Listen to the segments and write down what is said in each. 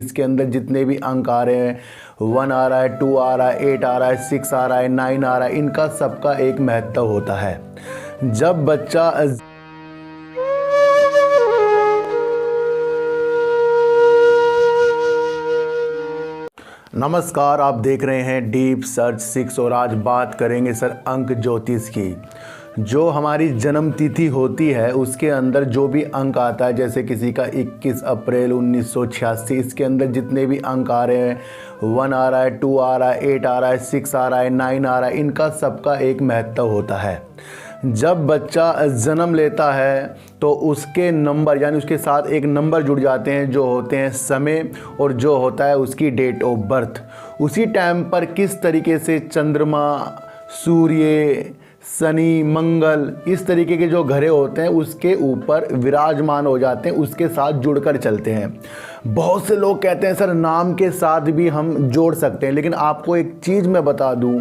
इसके अंदर जितने भी अंक आ रहे हैं, 1 आ रहा है, 2 आ रहा है, 8 आ रहा है, 6 आ रहा है, 9 आ रहा है, इनका सबका एक महत्व होता है। जब बच्चा नमस्कार, आप देख रहे हैं डीप सर्च 6 और आज बात करेंगे सर अंक ज्योतिष की। जो हमारी जन्म तिथि होती है उसके अंदर जो भी अंक आता है, जैसे किसी का 21 अप्रैल 1986, इसके अंदर जितने भी अंक आ रहे हैं, 1 आ रहा है, 2 आ रहा है, 8 आ रहा है, 6 आ रहा है, 9 आ रहा है, इनका सबका एक महत्व होता है। जब बच्चा जन्म लेता है तो उसके नंबर यानी उसके साथ एक नंबर जुड़ जाते हैं जो होते हैं समय और जो होता है उसकी डेट ऑफ बर्थ। उसी टाइम पर किस तरीके से चंद्रमा, सूर्य, शनि, मंगल, इस तरीके के जो ग्रह होते हैं उसके ऊपर विराजमान हो जाते हैं, उसके साथ जुड़कर चलते हैं। बहुत से लोग कहते हैं सर नाम के साथ भी हम जोड़ सकते हैं, लेकिन आपको एक चीज़ मैं बता दूं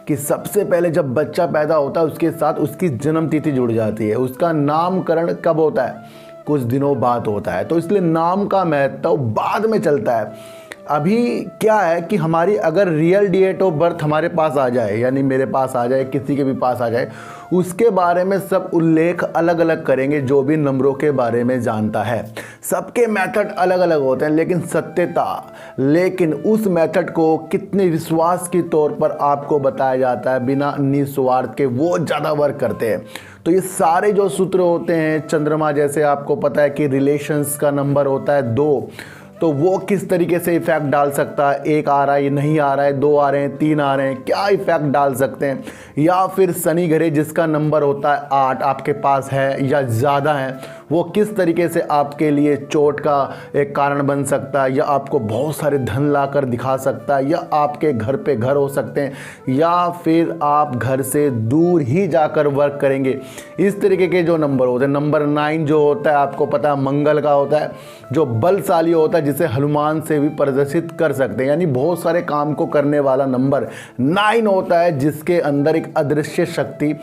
कि सबसे पहले जब बच्चा पैदा होता है उसके साथ उसकी जन्म तिथि जुड़ जाती है। उसका नामकरण कब होता है? कुछ दिनों बाद होता है। तो इसलिए नाम का महत्व बाद में चलता है। अभी क्या है कि हमारी अगर रियल डेट ऑफ बर्थ हमारे पास आ जाए, यानी मेरे पास आ जाए, किसी के भी पास आ जाए, उसके बारे में सब उल्लेख अलग अलग करेंगे जो भी नंबरों के बारे में जानता है। सबके मेथड अलग अलग होते हैं, लेकिन उस मेथड को कितने विश्वास के तौर पर आपको बताया जाता है बिना निस्वार्थ के, वो ज़्यादा वर्क करते हैं। तो ये सारे जो सूत्र होते हैं, चंद्रमा जैसे आपको पता है कि रिलेशंस का नंबर होता है 2, तो वो किस तरीके से इफेक्ट डाल सकता है, 1 आ रहा है, ये नहीं आ रहा है, 2 आ रहे हैं, 3 आ रहे हैं, क्या इफेक्ट डाल सकते हैं। या फिर शनि ग्रह जिसका नंबर होता है 8 आपके पास है या ज़्यादा है, वो किस तरीके से आपके लिए चोट का एक कारण बन सकता है, या आपको बहुत सारे धन ला कर दिखा सकता है, या आपके घर पे घर हो सकते हैं, या फिर आप घर से दूर ही जाकर वर्क करेंगे। इस तरीके के जो नंबर होते हैं, नंबर 9 जो होता है आपको पता है मंगल का होता है, जो बलशाली होता है, जिसे हनुमान से भी प्रदर्शित कर सकते हैं। यानी बहुत सारे काम को करने वाला नंबर 9 होता है, जिसके अंदर एक अदृश्य शक्ति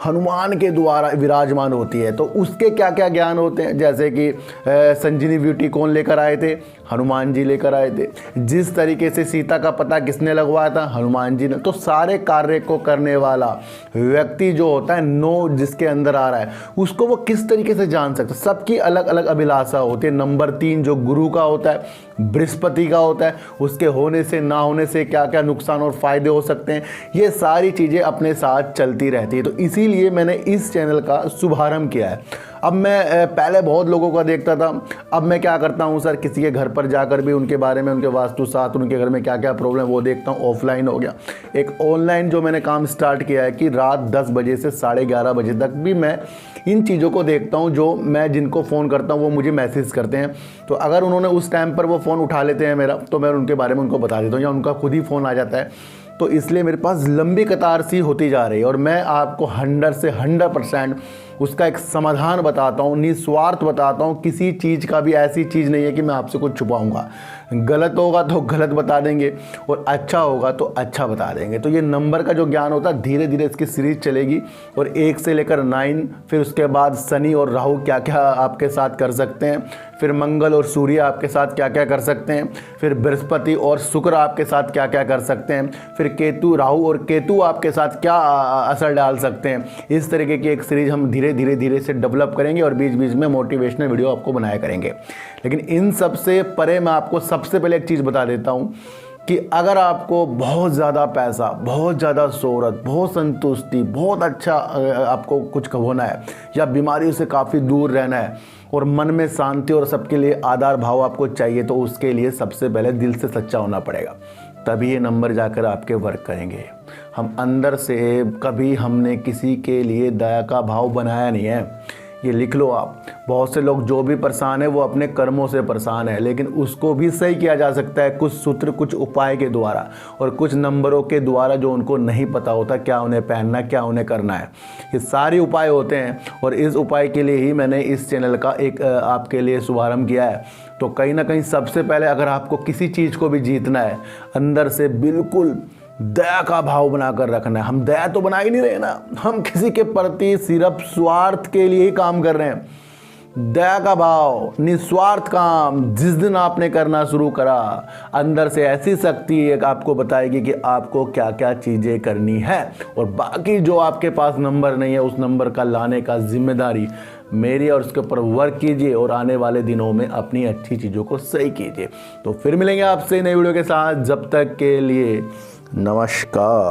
हनुमान के द्वारा विराजमान होती है। तो उसके क्या क्या ज्ञान होते हैं, जैसे कि संजीवनी ब्यूटी कौन लेकर आए थे? हनुमान जी लेकर आए थे। जिस तरीके से सीता का पता किसने लगवाया था? हनुमान जी ने। तो सारे कार्य को करने वाला व्यक्ति जो होता है 9 जिसके अंदर आ रहा है, उसको वो किस तरीके से जान सकता है। सबकी अलग अलग अभिलाषा होती है। नंबर 3 जो गुरु का होता है, बृहस्पति का होता है, उसके होने से ना होने से क्या क्या नुकसान और फायदे हो सकते हैं, ये सारी चीज़ें अपने साथ चलती रहती है। तो इसीलिए मैंने इस चैनल का शुभारंभ किया है। अब मैं पहले बहुत लोगों का देखता था, अब मैं क्या करता हूँ सर, किसी के घर पर जाकर भी उनके बारे में, उनके वास्तु शास्त्र, उनके घर में क्या क्या प्रॉब्लम वो देखता हूँ। ऑफलाइन हो गया। एक ऑनलाइन जो मैंने काम स्टार्ट किया है कि रात 10 बजे से 11:30 बजे तक भी मैं इन चीज़ों को देखता हूँ। जो मैं जिनको फ़ोन करता हूँ वो मुझे मैसेज करते हैं, तो अगर उन्होंने उस टाइम पर वो फ़ोन उठा लेते हैं मेरा, तो मैं उनके बारे में उनको बता देता हूँ, या उनका खुद ही फ़ोन आ जाता है। तो इसलिए मेरे पास लंबी कतार सी होती जा रही है, और मैं आपको 100 से 100% उसका एक समाधान बताता हूँ, निस्वार्थ बताता हूँ। किसी चीज़ का भी ऐसी चीज़ नहीं है कि मैं आपसे कुछ छुपाऊंगा। गलत होगा तो गलत बता देंगे, और अच्छा होगा तो अच्छा बता देंगे। तो ये नंबर का जो ज्ञान होता है, धीरे धीरे इसकी सीरीज चलेगी, और 1 से लेकर 9, फिर उसके बाद शनि और राहु क्या क्या आपके साथ कर सकते हैं, फिर मंगल और सूर्य आपके साथ क्या क्या कर सकते हैं, फिर बृहस्पति और शुक्र आपके साथ क्या क्या कर सकते हैं, फिर केतु, राहु और केतु आपके साथ क्या असर डाल सकते हैं। इस तरीके की एक सीरीज हम धीरे धीरे से डेवलप करेंगे, और बीच बीच में मोटिवेशनल वीडियो आपको बनाया करेंगे। लेकिन इन सब से परे मैं आपको सबसे पहले एक चीज़ बता देता हूँ कि अगर आपको बहुत ज़्यादा पैसा, बहुत ज़्यादा शोहरत, बहुत संतुष्टि, बहुत अच्छा आपको कुछ होना है, या बीमारियों से काफ़ी दूर रहना है, और मन में शांति और सबके लिए आदर भाव आपको चाहिए, तो उसके लिए सबसे पहले दिल से सच्चा होना पड़ेगा। तभी ये नंबर जाकर आपके वर्क करेंगे। हम अंदर से कभी हमने किसी के लिए दया का भाव बनाया नहीं है। ये लिख लो आप। बहुत से लोग जो भी परेशान है वो अपने कर्मों से परेशान है, लेकिन उसको भी सही किया जा सकता है कुछ सूत्र, कुछ उपाय के द्वारा, और कुछ नंबरों के द्वारा जो उनको नहीं पता होता क्या उन्हें पहनना, क्या उन्हें करना है। ये सारे उपाय होते हैं, और इस उपाय के लिए ही मैंने इस चैनल का एक आपके लिए शुभारंभ किया है। तो कहीं ना कहीं सबसे पहले अगर आपको किसी चीज़ को भी जीतना है, अंदर से बिल्कुल दया का भाव बनाकर रखना है। हम दया तो बना ही नहीं रहे ना, हम किसी के प्रति सिर्फ स्वार्थ के लिए ही काम कर रहे हैं। दया का भाव, निस्वार्थ काम जिस दिन आपने करना शुरू करा, अंदर से ऐसी शक्ति एक आपको बताएगी कि आपको क्या क्या चीज़ें करनी है। और बाकी जो आपके पास नंबर नहीं है उस नंबर का लाने का जिम्मेदारी मेरी, और उसके ऊपर वर्क कीजिए और आने वाले दिनों में अपनी अच्छी चीज़ों को सही कीजिए। तो फिर मिलेंगे आपसे नई वीडियो के साथ, जब तक के लिए नमस्कार।